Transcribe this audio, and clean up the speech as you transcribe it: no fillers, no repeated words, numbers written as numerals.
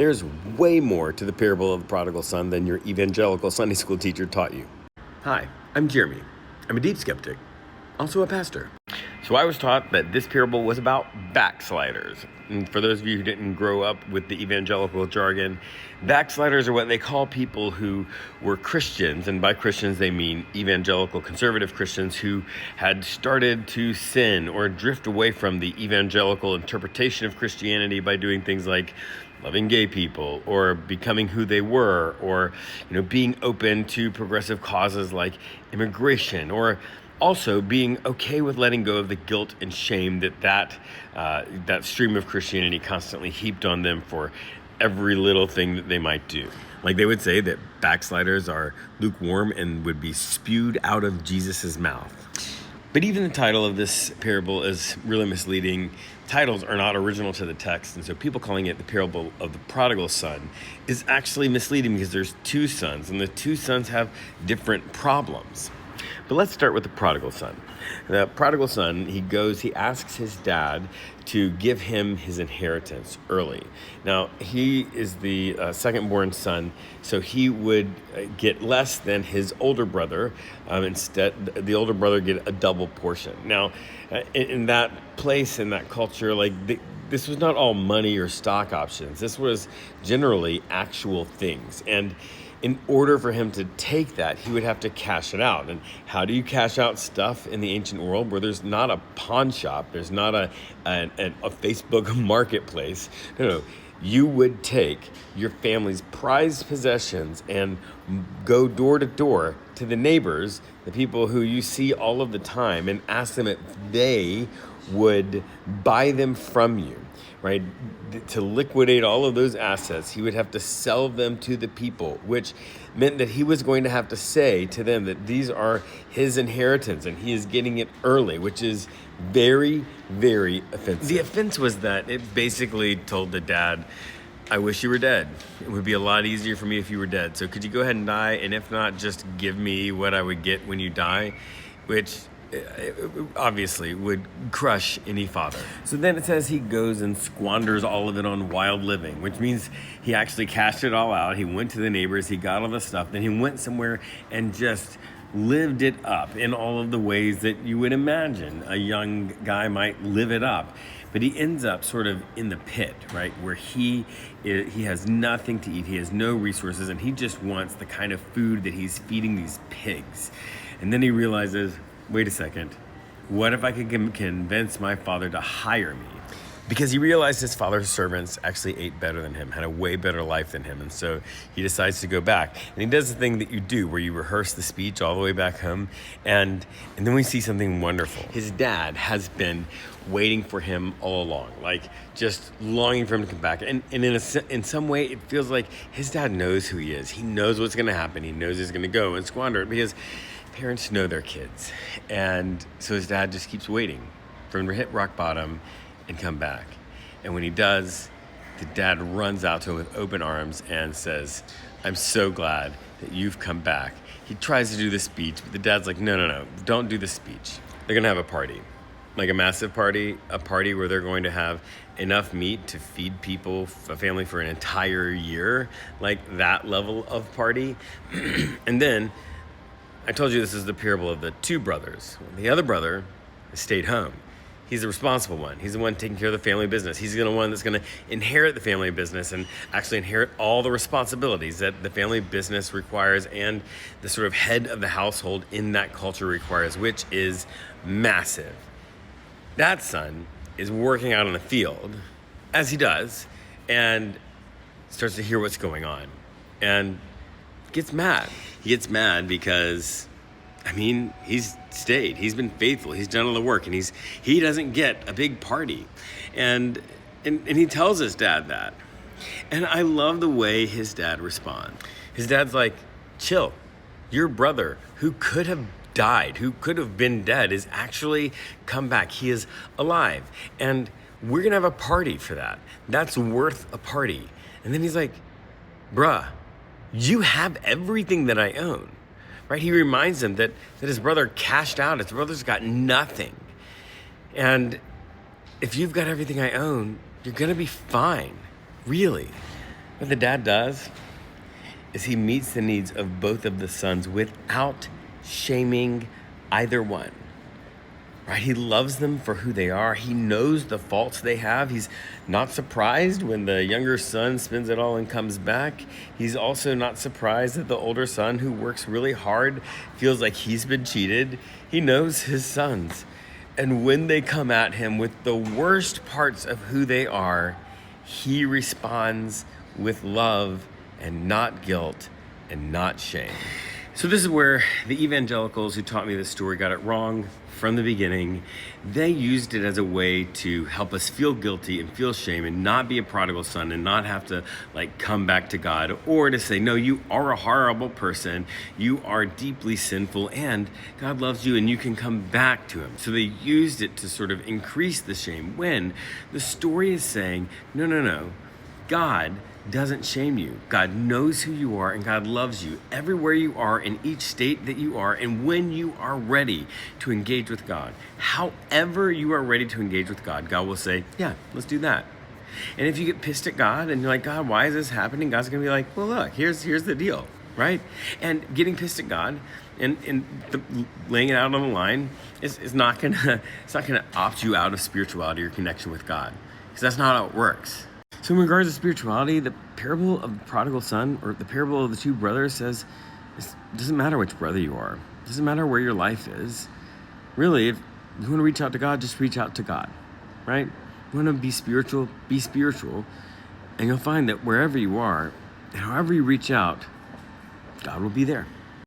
There's way more to the parable of the prodigal son than your evangelical Sunday school teacher taught you. Hi, I'm Jeremy. I'm a deep skeptic, also a pastor. So I was taught that this parable was about backsliders. And for those of you who didn't grow up with the evangelical jargon, backsliders are what they call people who were Christians, and by Christians they mean evangelical conservative Christians who had started to sin or drift away from the evangelical interpretation of Christianity by doing things like loving gay people or becoming who they were, or being open to progressive causes like immigration, or also being okay with letting go of the guilt and shame that stream of Christianity constantly heaped on them for every little thing that they might do. Like they would say that backsliders are lukewarm and would be spewed out of Jesus's mouth. But even the title of this parable is really misleading. Titles are not original to the text, and so people calling it the parable of the prodigal son is actually misleading because there's two sons, and the two sons have different problems. But let's start with the prodigal son. The prodigal son, he asks his dad to give him his inheritance early. Now, he is the second-born son, so he would get less than his older brother. Instead, the older brother get a double portion. Now, in that place, in that culture, this was not all money or stock options. This was generally actual things. And in order for him to take that, he would have to cash it out. And how do you cash out stuff in the ancient world where there's not a pawn shop, there's not a Facebook marketplace? No. You would take your family's prized possessions and go door to door to the neighbors, the people who you see all of the time, and ask them if they would buy them from you. Right? To liquidate all of those assets, he would have to sell them to the people, which meant that he was going to have to say to them that these are his inheritance and he is getting it early, which is very, very offensive. The offense was that it basically told the dad, I wish you were dead. It would be a lot easier for me if you were dead. So could you go ahead and die? And if not, just give me what I would get when you die, which obviously would crush any father. So then it says he goes and squanders all of it on wild living, which means he actually cashed it all out. He went to the neighbors, he got all the stuff, then he went somewhere and just lived it up in all of the ways that you would imagine a young guy might live it up. But he ends up sort of in the pit, right, where he has nothing to eat, he has no resources, and he just wants the kind of food that he's feeding these pigs. And then he realizes, wait a second, what if I could convince my father to hire me? Because he realized his father's servants actually ate better than him, had a way better life than him. And so he decides to go back. And he does the thing that you do where you rehearse the speech all the way back home. And then we see something wonderful. His dad has been waiting for him all along, like just longing for him to come back. And in some way, it feels like his dad knows who he is. He knows what's going to happen. He knows he's going to go and squander it because parents know their kids. And so his dad just keeps waiting for him to hit rock bottom and come back. And when he does, the dad runs out to him with open arms and says, I'm so glad that you've come back. He tries to do the speech, but the dad's like, no, don't do the speech. They're going to have a party, like a massive party, a party where they're going to have enough meat to feed people, a family for an entire year, like that level of party. And then I told you this is the parable of the two brothers. The other brother stayed home. He's the responsible one. He's the one taking care of the family business. He's the one that's going to inherit the family business and actually inherit all the responsibilities that the family business requires and the sort of head of the household in that culture requires, which is massive. That son is working out in the field, as he does, and starts to hear what's going on and gets mad. He gets mad because, he's stayed. He's been faithful. He's done all the work, and he doesn't get a big party. And he tells his dad that. And I love the way his dad responds. His dad's like, chill. Your brother, who could have died, who could have been dead, is actually come back. He is alive. And we're going to have a party for that. That's worth a party. And then he's like, bruh, you have everything that I own. Right? He reminds him that his brother cashed out. His brother's got nothing. And if you've got everything I own, you're going to be fine. Really. What the dad does is he meets the needs of both of the sons without shaming either one. Right? He loves them for who they are. He knows the faults they have. He's not surprised when the younger son spends it all and comes back. He's also not surprised that the older son, who works really hard, feels like he's been cheated. He knows his sons. And when they come at him with the worst parts of who they are, he responds with love and not guilt and not shame. So this is where the evangelicals who taught me this story got it wrong from the beginning. They used it as a way to help us feel guilty and feel shame and not be a prodigal son and not have to come back to God, or to say, no, you are a horrible person. You are deeply sinful and God loves you and you can come back to him. So they used it to sort of increase the shame, when the story is saying, no, God doesn't shame you. God knows who you are and God loves you everywhere you are, in each state that you are, and when you are ready to engage with God. However you are ready to engage with God, God will say, yeah, let's do that. And if you get pissed at God and you're like, God, why is this happening? God's gonna be like, well, look, here's the deal, right? And getting pissed at God and laying it out on the line is not gonna opt you out of spirituality or connection with God, because that's not how it works. So in regards to spirituality, the parable of the prodigal son, or the parable of the two brothers, says it doesn't matter which brother you are. It doesn't matter where your life is. Really, if you want to reach out to God, just reach out to God, right? You want to be spiritual, and you'll find that wherever you are, and however you reach out, God will be there.